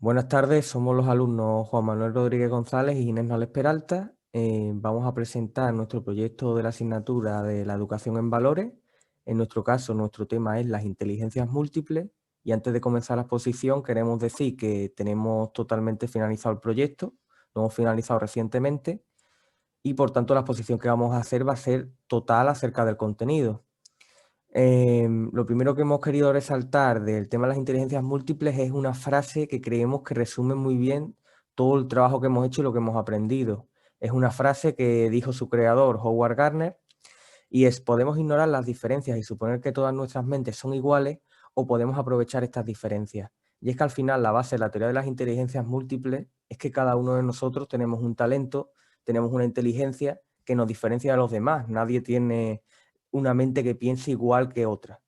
Buenas tardes, somos los alumnos Juan Manuel Rodríguez González y Inés Nales Peralta. Vamos a presentar nuestro proyecto de la asignatura de la educación en valores. En nuestro caso, nuestro tema es las inteligencias múltiples. Y antes de comenzar la exposición, queremos decir que tenemos totalmente finalizado el proyecto, lo hemos finalizado recientemente y por tanto la exposición que vamos a hacer va a ser total acerca del contenido. Lo primero que hemos querido resaltar del tema de las inteligencias múltiples es una frase que creemos que resume muy bien todo el trabajo que hemos hecho y lo que hemos aprendido. Es una frase que dijo su creador, Howard Gardner, y es: podemos ignorar las diferencias y suponer que todas nuestras mentes son iguales, o podemos aprovechar estas diferencias. Y es que al final la base de la teoría de las inteligencias múltiples es que cada uno de nosotros tenemos un talento, tenemos una inteligencia que nos diferencia de los demás. Nadie tiene una mente que piense igual que otra.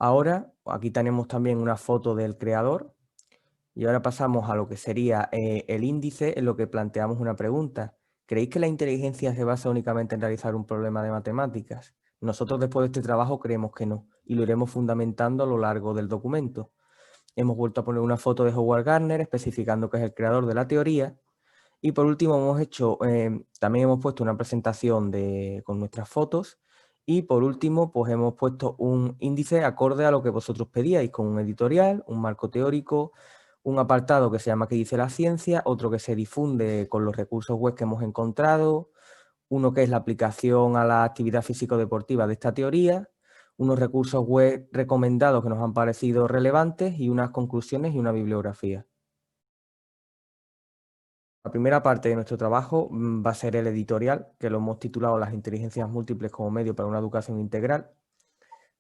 Ahora, aquí tenemos también una foto del creador y ahora pasamos a lo que sería el índice, en lo que planteamos una pregunta. ¿Creéis que la inteligencia se basa únicamente en realizar un problema de matemáticas? Nosotros después de este trabajo creemos que no, y lo iremos fundamentando a lo largo del documento. Hemos vuelto a poner una foto de Howard Gardner especificando que es el creador de la teoría. Y por último también hemos puesto una presentación con nuestras fotos. Y por último, pues hemos puesto un índice acorde a lo que vosotros pedíais, con un editorial, un marco teórico, un apartado que se llama ¿Qué dice la ciencia?, otro que se difunde con los recursos web que hemos encontrado, uno que es la aplicación a la actividad físico-deportiva de esta teoría, unos recursos web recomendados que nos han parecido relevantes y unas conclusiones y una bibliografía. La primera parte de nuestro trabajo va a ser el editorial, que lo hemos titulado Las inteligencias múltiples como medio para una educación integral.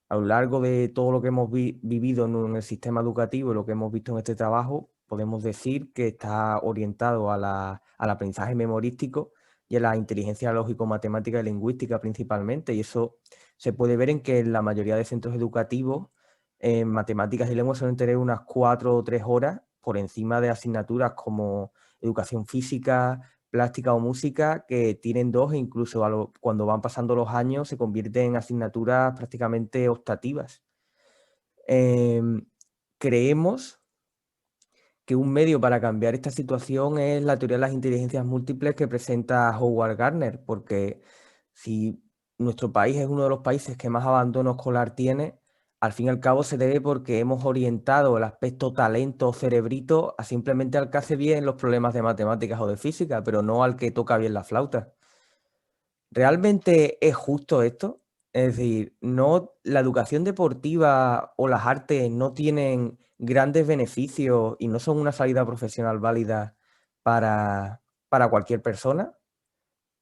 A lo largo de todo lo que hemos vivido en el sistema educativo y lo que hemos visto en este trabajo, podemos decir que está orientado al aprendizaje memorístico y a la inteligencia lógico-matemática y lingüística principalmente. Y eso se puede ver en que en la mayoría de centros educativos, en matemáticas y lengua suelen tener unas 4 o 3 horas por encima de asignaturas como educación física, plástica o música, que tienen 2 e incluso cuando van pasando los años se convierten en asignaturas prácticamente optativas. Creemos que un medio para cambiar esta situación es la teoría de las inteligencias múltiples que presenta Howard Gardner, porque si nuestro país es uno de los países que más abandono escolar tiene, al fin y al cabo se debe porque hemos orientado el aspecto talento o cerebrito a simplemente al que hace bien los problemas de matemáticas o de física, pero no al que toca bien la flauta. ¿Realmente es justo esto? Es decir, la educación deportiva o las artes no tienen grandes beneficios y no son una salida profesional válida para cualquier persona.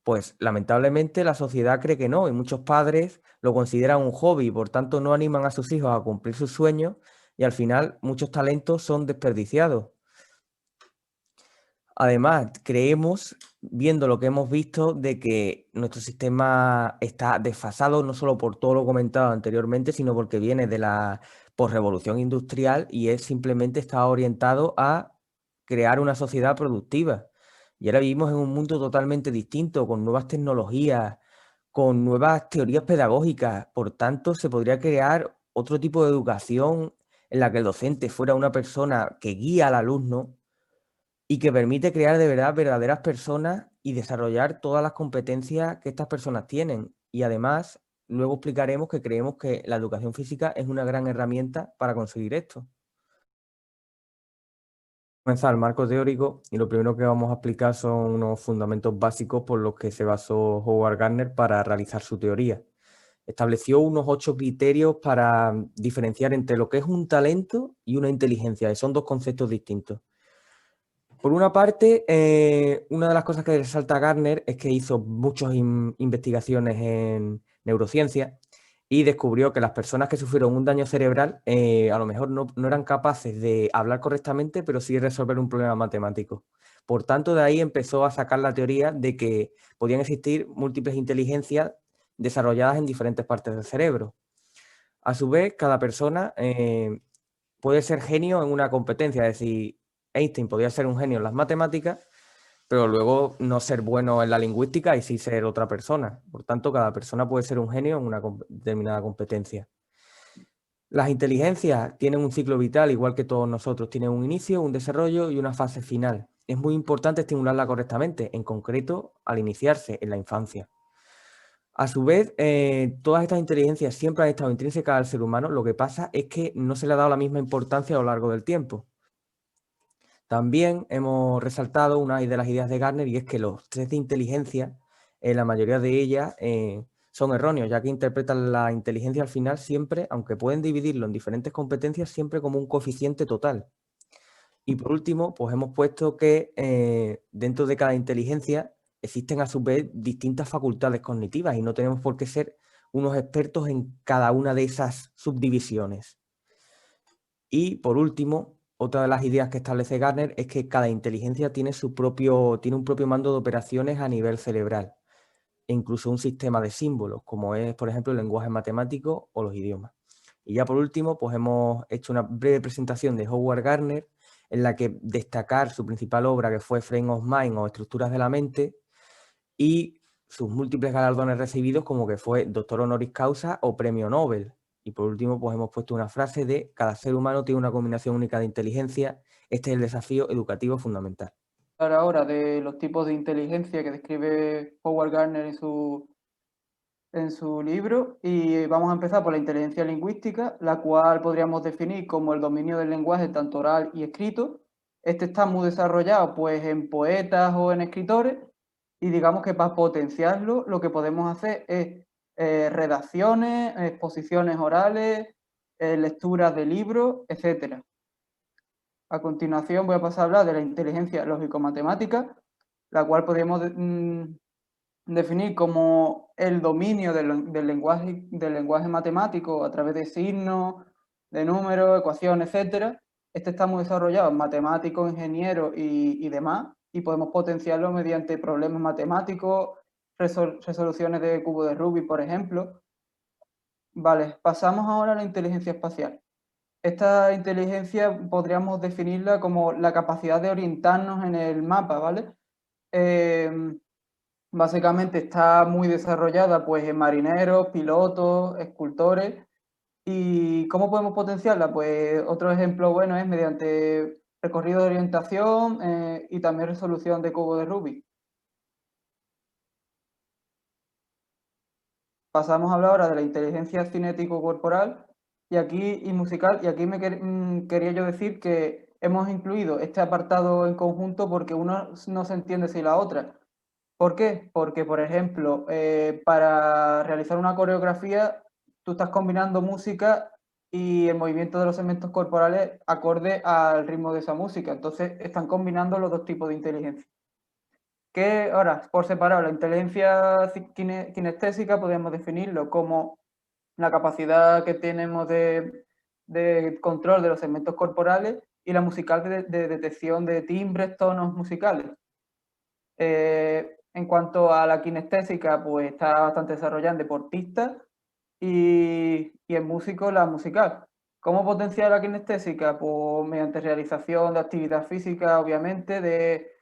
Pues lamentablemente la sociedad cree que no, y muchos padres lo consideran un hobby y por tanto no animan a sus hijos a cumplir sus sueños, y al final muchos talentos son desperdiciados. Además, creemos, viendo lo que hemos visto, de que nuestro sistema está desfasado no solo por todo lo comentado anteriormente, sino porque viene de la posrevolución industrial y es simplemente está orientado a crear una sociedad productiva. Y ahora vivimos en un mundo totalmente distinto, con nuevas tecnologías, con nuevas teorías pedagógicas. Por tanto, se podría crear otro tipo de educación en la que el docente fuera una persona que guía al alumno y que permite crear de verdad verdaderas personas y desarrollar todas las competencias que estas personas tienen. Y además, luego explicaremos que creemos que la educación física es una gran herramienta para conseguir esto. Comenzar el marco teórico, y lo primero que vamos a explicar son unos fundamentos básicos por los que se basó Howard Gardner para realizar su teoría. Estableció unos 8 criterios para diferenciar entre lo que es un talento y una inteligencia, que son dos conceptos distintos. Por una parte, una de las cosas que resalta Gardner es que hizo muchas investigaciones en neurociencia y descubrió que las personas que sufrieron un daño cerebral a lo mejor no eran capaces de hablar correctamente, pero sí resolver un problema matemático. Por tanto, de ahí empezó a sacar la teoría de que podían existir múltiples inteligencias desarrolladas en diferentes partes del cerebro. A su vez, cada persona puede ser genio en una competencia, es decir, Einstein podía ser un genio en las matemáticas, pero luego no ser bueno en la lingüística y sí ser otra persona. Por tanto, cada persona puede ser un genio en una determinada competencia. Las inteligencias tienen un ciclo vital, igual que todos nosotros. Tienen un inicio, un desarrollo y una fase final. Es muy importante estimularla correctamente, en concreto al iniciarse en la infancia. A su vez, todas estas inteligencias siempre han estado intrínsecas al ser humano. Lo que pasa es que no se le ha dado la misma importancia a lo largo del tiempo. También hemos resaltado una de las ideas de Gardner, y es que los test de inteligencia, la mayoría de ellas son erróneos, ya que interpretan la inteligencia al final siempre, aunque pueden dividirlo en diferentes competencias, siempre como un coeficiente total. Y por último, pues hemos puesto que dentro de cada inteligencia existen a su vez distintas facultades cognitivas y no tenemos por qué ser unos expertos en cada una de esas subdivisiones. Y por último, otra de las ideas que establece Gardner es que cada inteligencia tiene un propio mando de operaciones a nivel cerebral e incluso un sistema de símbolos, como es, por ejemplo, el lenguaje matemático o los idiomas. Y ya por último, pues hemos hecho una breve presentación de Howard Gardner, en la que destacar su principal obra, que fue Frame of Mind o Estructuras de la Mente, y sus múltiples galardones recibidos, como que fue doctor honoris causa o premio Nobel. Y por último, pues hemos puesto una frase de: cada ser humano tiene una combinación única de inteligencia, este es el desafío educativo fundamental. Ahora de los tipos de inteligencia que describe Howard Gardner en su libro, y vamos a empezar por la inteligencia lingüística, la cual podríamos definir como el dominio del lenguaje tanto oral y escrito. Este está muy desarrollado pues en poetas o en escritores, y digamos que para potenciarlo lo que podemos hacer es redacciones, exposiciones orales, lecturas de libros, etc. A continuación voy a pasar a hablar de la inteligencia lógico-matemática, la cual podríamos definir como el dominio del lenguaje matemático a través de signos, de números, ecuaciones, etc. Este está muy desarrollado en matemáticos, ingenieros y demás, y podemos potenciarlo mediante problemas matemáticos, resoluciones de cubo de Rubik, por ejemplo. Vale, pasamos ahora a la inteligencia espacial. Esta inteligencia podríamos definirla como la capacidad de orientarnos en el mapa, ¿vale? Básicamente está muy desarrollada pues, en marineros, pilotos, escultores. ¿Y cómo podemos potenciarla? Pues otro ejemplo bueno es mediante recorrido de orientación y también resolución de cubo de Rubik. Pasamos a hablar ahora de la inteligencia cinético-corporal y musical, y aquí quería yo decir que hemos incluido este apartado en conjunto porque uno no se entiende sin la otra. ¿Por qué? Porque, por ejemplo, para realizar una coreografía, tú estás combinando música y el movimiento de los segmentos corporales acorde al ritmo de esa música. Entonces, están combinando los dos tipos de inteligencia. Que ahora, por separado, la inteligencia kinestésica podemos definirlo como la capacidad que tenemos de control de los segmentos corporales, y la musical de detección de timbres, tonos musicales. En cuanto a la kinestésica, pues está bastante desarrollada en deportistas y en músicos la musical. ¿Cómo potenciar la kinestésica? Pues mediante realización de actividad física, obviamente, de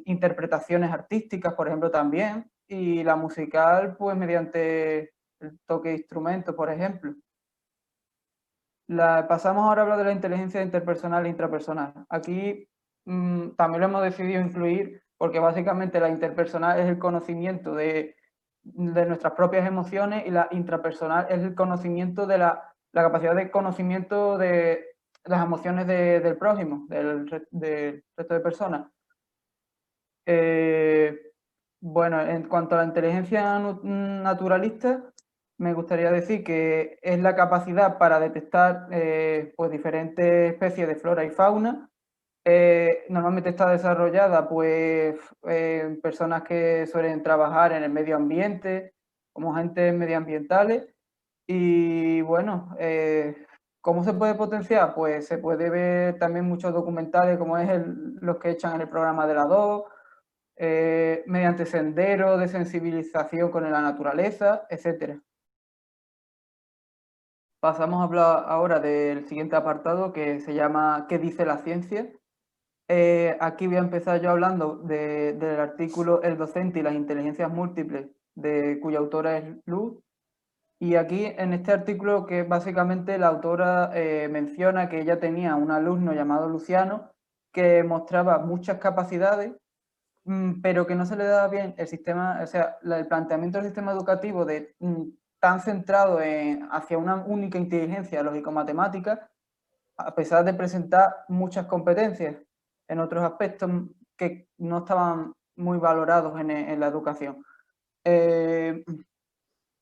interpretaciones artísticas, por ejemplo, también, y la musical, pues mediante el toque de instrumentos, por ejemplo. Pasamos ahora a hablar de la inteligencia interpersonal e intrapersonal. Aquí también lo hemos decidido incluir porque básicamente la interpersonal es el conocimiento de nuestras propias emociones, y la intrapersonal es el conocimiento de la capacidad de conocimiento de las emociones del prójimo, del resto de personas. Bueno, en cuanto a la inteligencia naturalista, me gustaría decir que es la capacidad para detectar pues diferentes especies de flora y fauna. Normalmente está desarrollada pues, en personas que suelen trabajar en el medio ambiente, como agentes medioambientales. Y bueno, ¿cómo se puede potenciar? Pues se puede ver también muchos documentales, como es los que echan en el programa de la 2, mediante senderos de sensibilización con la naturaleza, etc. Pasamos a hablar ahora del siguiente apartado, que se llama ¿Qué dice la ciencia? Aquí voy a empezar yo hablando del artículo El docente y las inteligencias múltiples, cuya autora es Luz. Y aquí, en este artículo, que básicamente la autora menciona que ella tenía un alumno llamado Luciano que mostraba muchas capacidades, pero que no se le daba bien el sistema, o sea, el planteamiento del sistema educativo tan centrado hacia una única inteligencia lógico-matemática, a pesar de presentar muchas competencias en otros aspectos que no estaban muy valorados en la educación.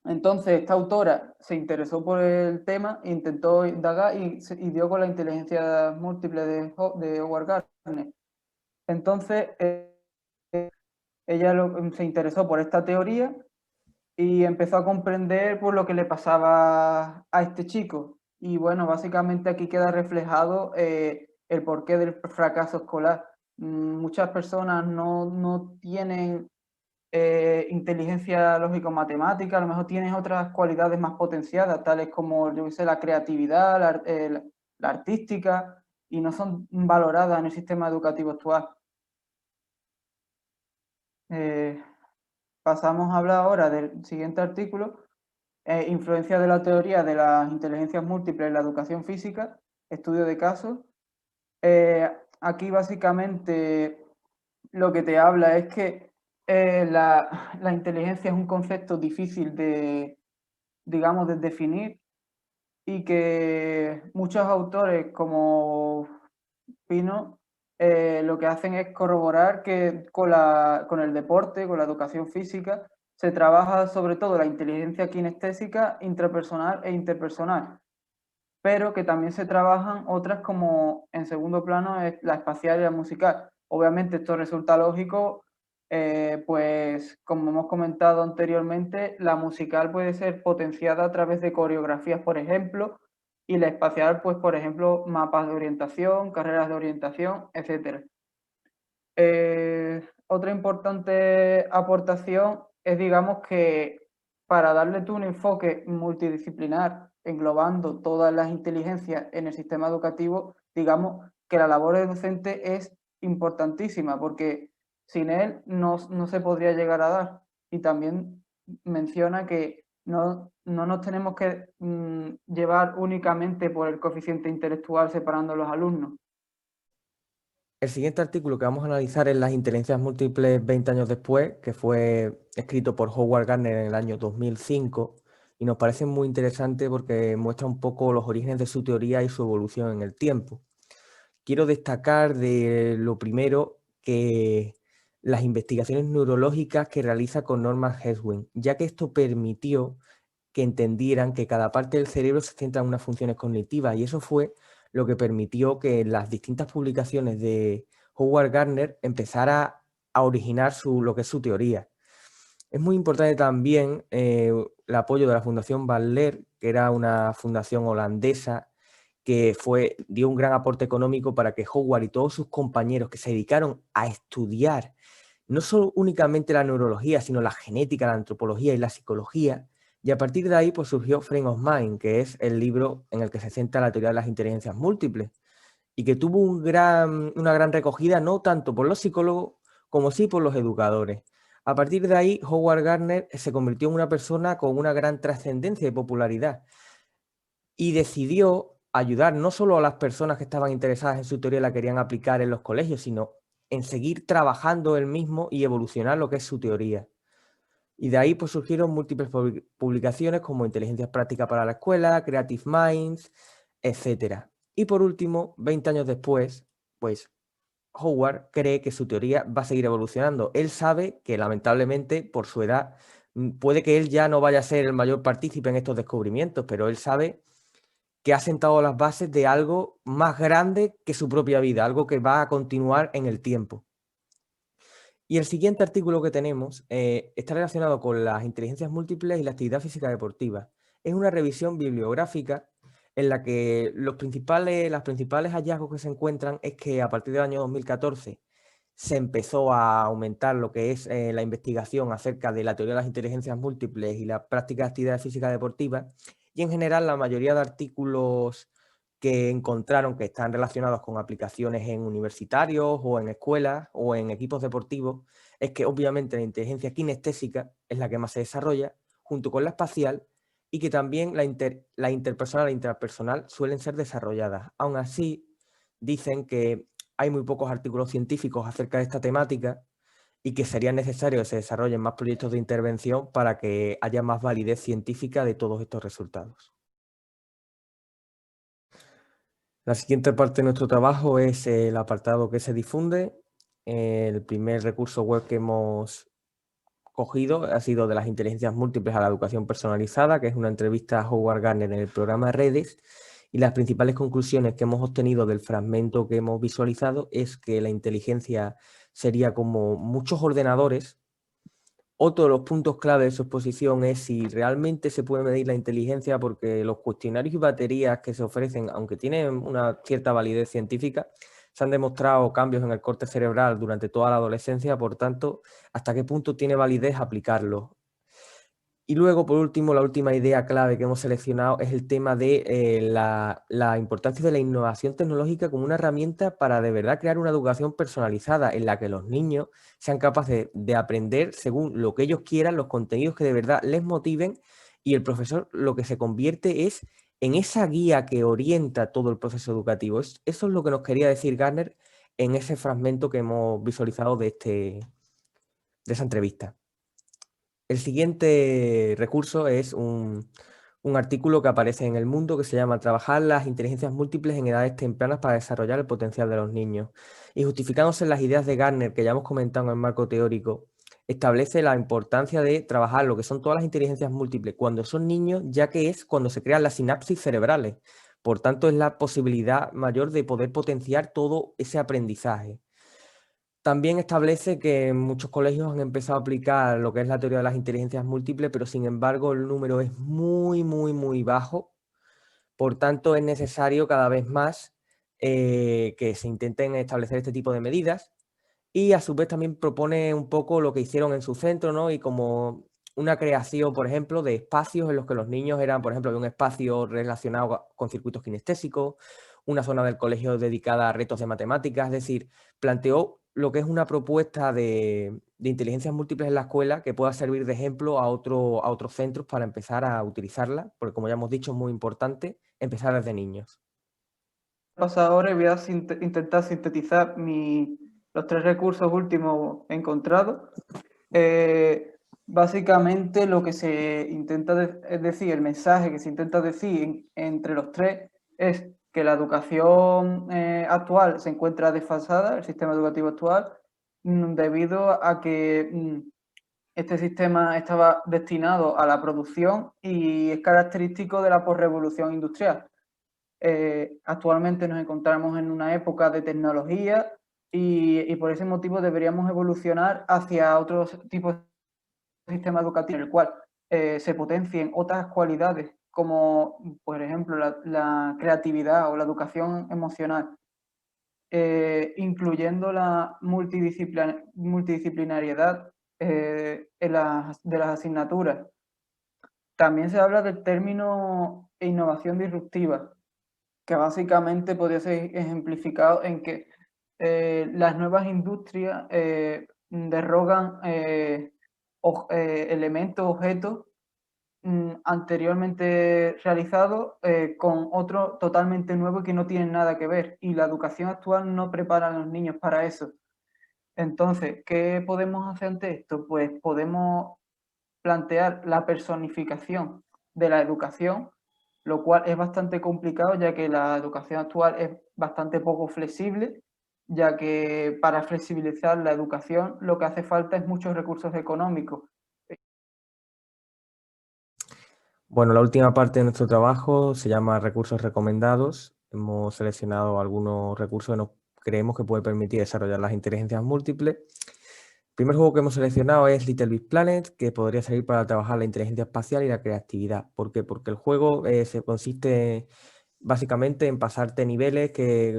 Entonces, esta autora se interesó por el tema, intentó indagar y dio con la inteligencia múltiple de Howard Gardner. Entonces, ella se interesó por esta teoría y empezó a comprender por lo que le pasaba a este chico. Y bueno, básicamente aquí queda reflejado el porqué del fracaso escolar. Muchas personas no tienen inteligencia lógico-matemática, a lo mejor tienes otras cualidades más potenciadas, tales como, yo qué sé, la creatividad, la artística, y no son valoradas en el sistema educativo actual. Pasamos a hablar ahora del siguiente artículo, influencia de la teoría de las inteligencias múltiples en la educación física, estudio de casos. Aquí básicamente lo que te habla es que la inteligencia es un concepto difícil de, digamos, de definir y que muchos autores como Pino lo que hacen es corroborar que con el deporte, con la educación física, se trabaja sobre todo la inteligencia kinestésica, intrapersonal e interpersonal, pero que también se trabajan otras como en segundo plano es la espacial y la musical. Obviamente esto resulta lógico, pues como hemos comentado anteriormente, la musical puede ser potenciada a través de coreografías, por ejemplo, y la espacial, pues por ejemplo, mapas de orientación, carreras de orientación, etc. Otra importante aportación es, digamos, que para darle tú un enfoque multidisciplinar, englobando todas las inteligencias en el sistema educativo, digamos que la labor de docente es importantísima, porque sin él no se podría llegar a dar. Y también menciona que no nos tenemos que llevar únicamente por el coeficiente intelectual separando a los alumnos. El siguiente artículo que vamos a analizar es las inteligencias múltiples 20 años después, que fue escrito por Howard Gardner en el año 2005 y nos parece muy interesante porque muestra un poco los orígenes de su teoría y su evolución en el tiempo. Quiero destacar de lo primero que las investigaciones neurológicas que realiza con Norman Heswin, ya que esto permitió que entendieran que cada parte del cerebro se centra en unas funciones cognitivas y eso fue lo que permitió que en las distintas publicaciones de Howard Gardner empezara a originar lo que es su teoría. Es muy importante también el apoyo de la Fundación Van Leer, que era una fundación holandesa que dio un gran aporte económico para que Howard y todos sus compañeros que se dedicaron a estudiar no solo únicamente la neurología, sino la genética, la antropología y la psicología, y a partir de ahí pues, surgió Frame of Mind, que es el libro en el que se centra la teoría de las inteligencias múltiples, y que tuvo una gran recogida no tanto por los psicólogos como sí por los educadores. A partir de ahí, Howard Gardner se convirtió en una persona con una gran trascendencia y popularidad, y decidió ayudar no solo a las personas que estaban interesadas en su teoría y la querían aplicar en los colegios, sino en seguir trabajando él mismo y evolucionar lo que es su teoría. Y de ahí pues surgieron múltiples publicaciones como Inteligencias Prácticas para la Escuela, Creative Minds, etc. Y por último, 20 años después, pues Howard cree que su teoría va a seguir evolucionando. Él sabe que lamentablemente por su edad puede que él ya no vaya a ser el mayor partícipe en estos descubrimientos, pero él sabe que ha sentado las bases de algo más grande que su propia vida, algo que va a continuar en el tiempo. Y el siguiente artículo que tenemos está relacionado con las inteligencias múltiples y la actividad física deportiva. Es una revisión bibliográfica en la que los principales hallazgos que se encuentran es que a partir del año 2014 se empezó a aumentar lo que es la investigación acerca de la teoría de las inteligencias múltiples y la práctica de actividad física deportiva, y en general la mayoría de artículos que encontraron que están relacionados con aplicaciones en universitarios o en escuelas o en equipos deportivos, es que obviamente la inteligencia kinestésica es la que más se desarrolla, junto con la espacial y que también la interpersonal e intrapersonal suelen ser desarrolladas. Aún así, dicen que hay muy pocos artículos científicos acerca de esta temática y que sería necesario que se desarrollen más proyectos de intervención para que haya más validez científica de todos estos resultados. La siguiente parte de nuestro trabajo es el apartado que se difunde. El primer recurso web que hemos cogido ha sido de las inteligencias múltiples a la educación personalizada, que es una entrevista a Howard Gardner en el programa Redes, y las principales conclusiones que hemos obtenido del fragmento que hemos visualizado es que la inteligencia sería como muchos ordenadores. Otro de los puntos clave de su exposición es si realmente se puede medir la inteligencia, porque los cuestionarios y baterías que se ofrecen, aunque tienen una cierta validez científica, se han demostrado cambios en el corte cerebral durante toda la adolescencia, por tanto, ¿hasta qué punto tiene validez aplicarlo? Y luego, por último, la última idea clave que hemos seleccionado es el tema de la importancia de la innovación tecnológica como una herramienta para de verdad crear una educación personalizada en la que los niños sean capaces de aprender según lo que ellos quieran, los contenidos que de verdad les motiven, y el profesor lo que se convierte es en esa guía que orienta todo el proceso educativo. Eso es lo que nos quería decir Gardner en ese fragmento que hemos visualizado de esa entrevista. El siguiente recurso es un artículo que aparece en El Mundo que se llama "Trabajar las inteligencias múltiples en edades tempranas para desarrollar el potencial de los niños". Y justificándose en las ideas de Gardner, que ya hemos comentado en el marco teórico, establece la importancia de trabajar lo que son todas las inteligencias múltiples cuando son niños, ya que es cuando se crean las sinapsis cerebrales. Por tanto, es la posibilidad mayor de poder potenciar todo ese aprendizaje. También establece que muchos colegios han empezado a aplicar lo que es la teoría de las inteligencias múltiples, pero sin embargo el número es muy bajo. Por tanto, es necesario cada vez más que se intenten establecer este tipo de medidas, y a su vez también propone un poco lo que hicieron en su centro, ¿no? Y como una creación, por ejemplo, de espacios en los que los niños eran, por ejemplo, de un espacio relacionado con circuitos kinestésicos, una zona del colegio dedicada a retos de matemáticas. Es decir, planteó lo que es una propuesta de inteligencias múltiples en la escuela que pueda servir de ejemplo a otros centros para empezar a utilizarla, porque como ya hemos dicho, es muy importante empezar desde niños. Pasar ahora y voy a intentar sintetizar los 3 recursos últimos encontrados. Básicamente lo que se intenta es decir, el mensaje que se intenta decir entre los 3 es que la educación actual se encuentra desfasada, el sistema educativo actual, debido a que este sistema estaba destinado a la producción y es característico de la posrevolución industrial. Actualmente nos encontramos en una época de tecnología y por ese motivo deberíamos evolucionar hacia otros tipos de sistema educativo en el cual se potencien otras cualidades como, por ejemplo, la creatividad o la educación emocional, incluyendo la multidisciplinariedad de las asignaturas. También se habla del término innovación disruptiva, que básicamente podría ser ejemplificado en que las nuevas industrias derrogan elementos, objetos anteriormente realizados con otro totalmente nuevo que no tienen nada que ver, y la educación actual no prepara a los niños para eso. Entonces, ¿qué podemos hacer ante esto? Pues podemos plantear la personificación de la educación, lo cual es bastante complicado, ya que la educación actual es bastante poco flexible, ya que para flexibilizar la educación lo que hace falta es muchos recursos económicos. Bueno, la última parte de nuestro trabajo se llama recursos recomendados. Hemos seleccionado algunos recursos que nos creemos que puede permitir desarrollar las inteligencias múltiples. El primer juego que hemos seleccionado es Little Big Planet, que podría servir para trabajar la inteligencia espacial y la creatividad. ¿Por qué? Porque el juego se consiste básicamente en pasarte niveles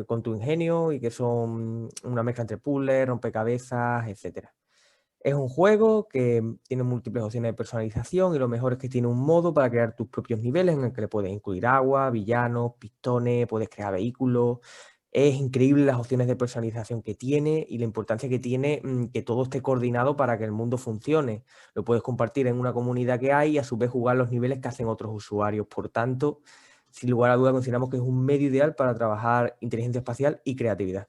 con tu ingenio y que son una mezcla entre puzzles, rompecabezas, etc. Es un juego que tiene múltiples opciones de personalización, y lo mejor es que tiene un modo para crear tus propios niveles en el que le puedes incluir agua, villanos, pistones, puedes crear vehículos, Es increíble las opciones de personalización que tiene y la importancia que tiene que todo esté coordinado para que el mundo funcione. Lo puedes compartir en una comunidad que hay y a su vez jugar los niveles que hacen otros usuarios. Por tanto, sin lugar a duda consideramos que es un medio ideal para trabajar inteligencia espacial y creatividad.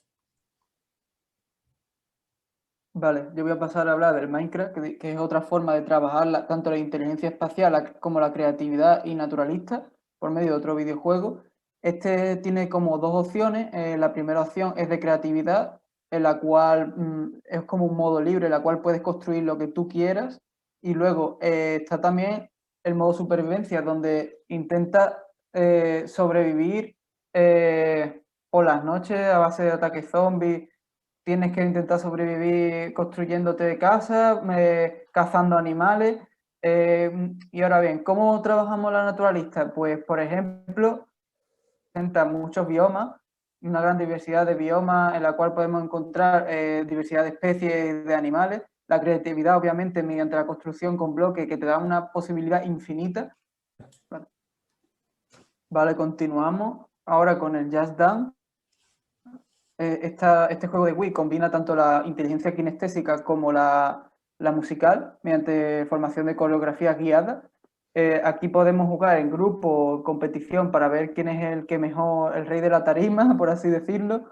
Vale, yo voy a pasar a hablar del Minecraft, que es otra forma de trabajar tanto la inteligencia espacial como la creatividad y naturalista por medio de otro videojuego. Este tiene como dos opciones. La primera opción es de creatividad, en la cual es como un modo libre, en la cual puedes construir lo que tú quieras. Y luego está también el modo supervivencia, donde intenta sobrevivir por las noches a base de ataques zombies. Tienes que intentar sobrevivir construyéndote casas, cazando animales. Y ahora bien, ¿cómo trabajamos la naturalista? Pues, por ejemplo, presenta muchos biomas, una gran diversidad de biomas en la cual podemos encontrar diversidad de especies de animales. La creatividad, obviamente, mediante la construcción con bloques que te da una posibilidad infinita. Vale, continuamos ahora con el Just Dance. Este juego de Wii combina tanto la inteligencia kinestésica como la musical mediante formación de coreografías guiadas. Aquí podemos jugar en grupo, competición, para ver quién es el que mejor, el rey de la tarima, por así decirlo.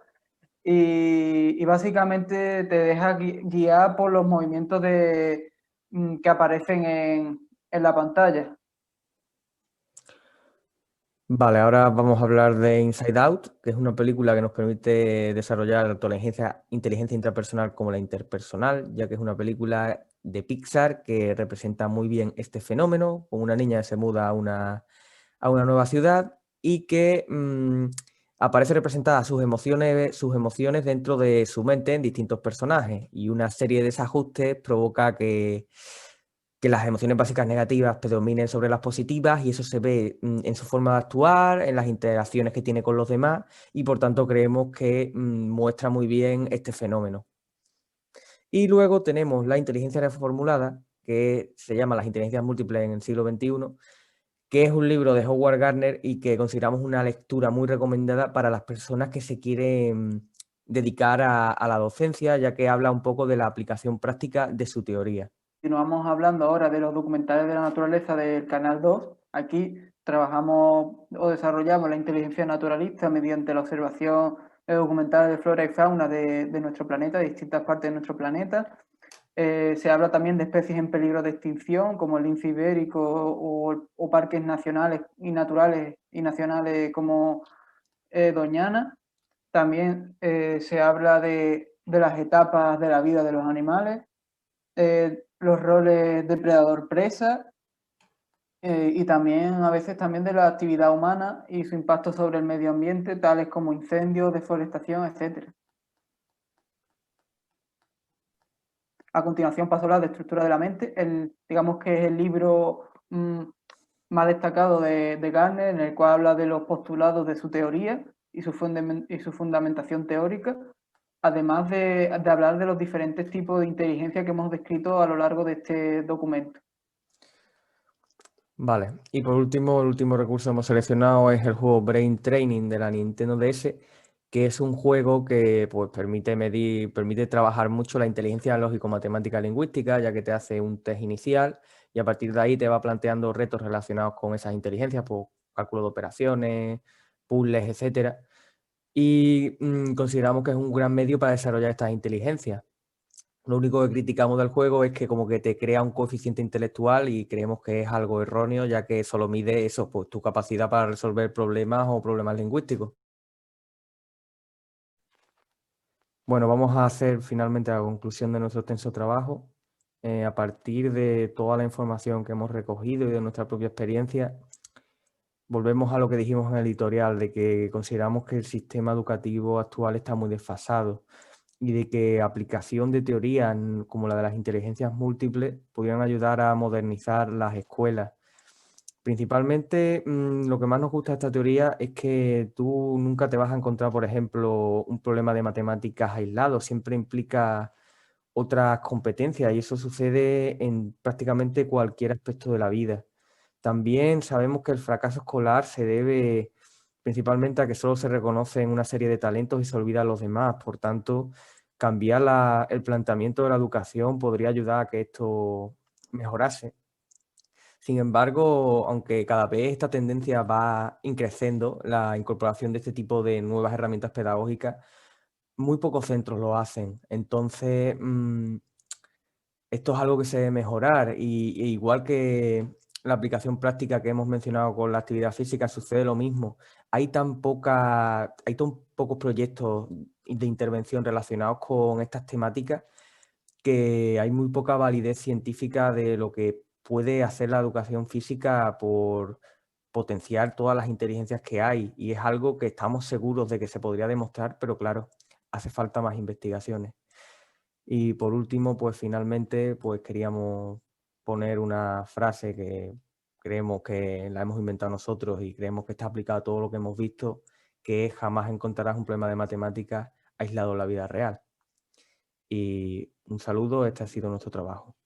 Y básicamente te deja guiar por los movimientos que aparecen en la pantalla. Vale, ahora vamos a hablar de Inside Out, que es una película que nos permite desarrollar tanto la inteligencia intrapersonal como la interpersonal, ya que es una película de Pixar que representa muy bien este fenómeno, con una niña que se muda a una nueva ciudad y que aparece representada sus emociones dentro de su mente en distintos personajes, y una serie de desajustes provoca que las emociones básicas negativas predominen sobre las positivas, y eso se ve en su forma de actuar, en las interacciones que tiene con los demás, y por tanto creemos que muestra muy bien este fenómeno. Y luego tenemos la inteligencia reformulada, que se llama Las inteligencias múltiples en el siglo XXI, que es un libro de Howard Gardner y que consideramos una lectura muy recomendada para las personas que se quieren dedicar a la docencia, ya que habla un poco de la aplicación práctica de su teoría. Continuamos hablando ahora de los documentales de la naturaleza del Canal 2. Aquí trabajamos o desarrollamos la inteligencia naturalista mediante la observación de documentales de flora y fauna de nuestro planeta, de distintas partes de nuestro planeta. Se habla también de especies en peligro de extinción, como el lince ibérico o parques nacionales y naturales y nacionales como Doñana. También se habla de las etapas de la vida de los animales, los roles depredador-presa, y también a veces también de la actividad humana y su impacto sobre el medio ambiente, tales como incendios, deforestación, etc. A continuación paso a la de estructura de la mente, digamos que es el libro más destacado de Gardner, en el cual habla de los postulados de su teoría y su fundamentación teórica, además de hablar de los diferentes tipos de inteligencia que hemos descrito a lo largo de este documento. Vale, y por último, el último recurso que hemos seleccionado es el juego Brain Training de la Nintendo DS, que es un juego que pues, permite trabajar mucho la inteligencia lógico-matemática lingüística, ya que te hace un test inicial y a partir de ahí te va planteando retos relacionados con esas inteligencias, pues cálculo de operaciones, puzzles, etcétera. Y consideramos que es un gran medio para desarrollar estas inteligencias. Lo único que criticamos del juego es que como que te crea un coeficiente intelectual y creemos que es algo erróneo, ya que solo mide eso, pues tu capacidad para resolver problemas o problemas lingüísticos. Bueno, vamos a hacer finalmente la conclusión de nuestro extenso trabajo. A partir de toda la información que hemos recogido y de nuestra propia experiencia, volvemos a lo que dijimos en el editorial, de que consideramos que el sistema educativo actual está muy desfasado y de que aplicación de teorías como la de las inteligencias múltiples pudieran ayudar a modernizar las escuelas. Principalmente, lo que más nos gusta de esta teoría es que tú nunca te vas a encontrar, por ejemplo, un problema de matemáticas aislado, siempre implica otras competencias y eso sucede en prácticamente cualquier aspecto de la vida. También sabemos que el fracaso escolar se debe principalmente a que solo se reconocen una serie de talentos y se olvidan los demás. Por tanto, cambiar el planteamiento de la educación podría ayudar a que esto mejorase. Sin embargo, aunque cada vez esta tendencia va increciendo, la incorporación de este tipo de nuevas herramientas pedagógicas, muy pocos centros lo hacen. Entonces, esto es algo que se debe mejorar e igual que la aplicación práctica que hemos mencionado con la actividad física, sucede lo mismo. Hay tan pocos proyectos de intervención relacionados con estas temáticas que hay muy poca validez científica de lo que puede hacer la educación física por potenciar todas las inteligencias que hay, y es algo que estamos seguros de que se podría demostrar, pero claro, hace falta más investigaciones. Y por último, pues finalmente, pues queríamos poner una frase que creemos que la hemos inventado nosotros y creemos que está aplicada a todo lo que hemos visto, que es: jamás encontrarás un problema de matemáticas aislado de la vida real. Y un saludo, este ha sido nuestro trabajo.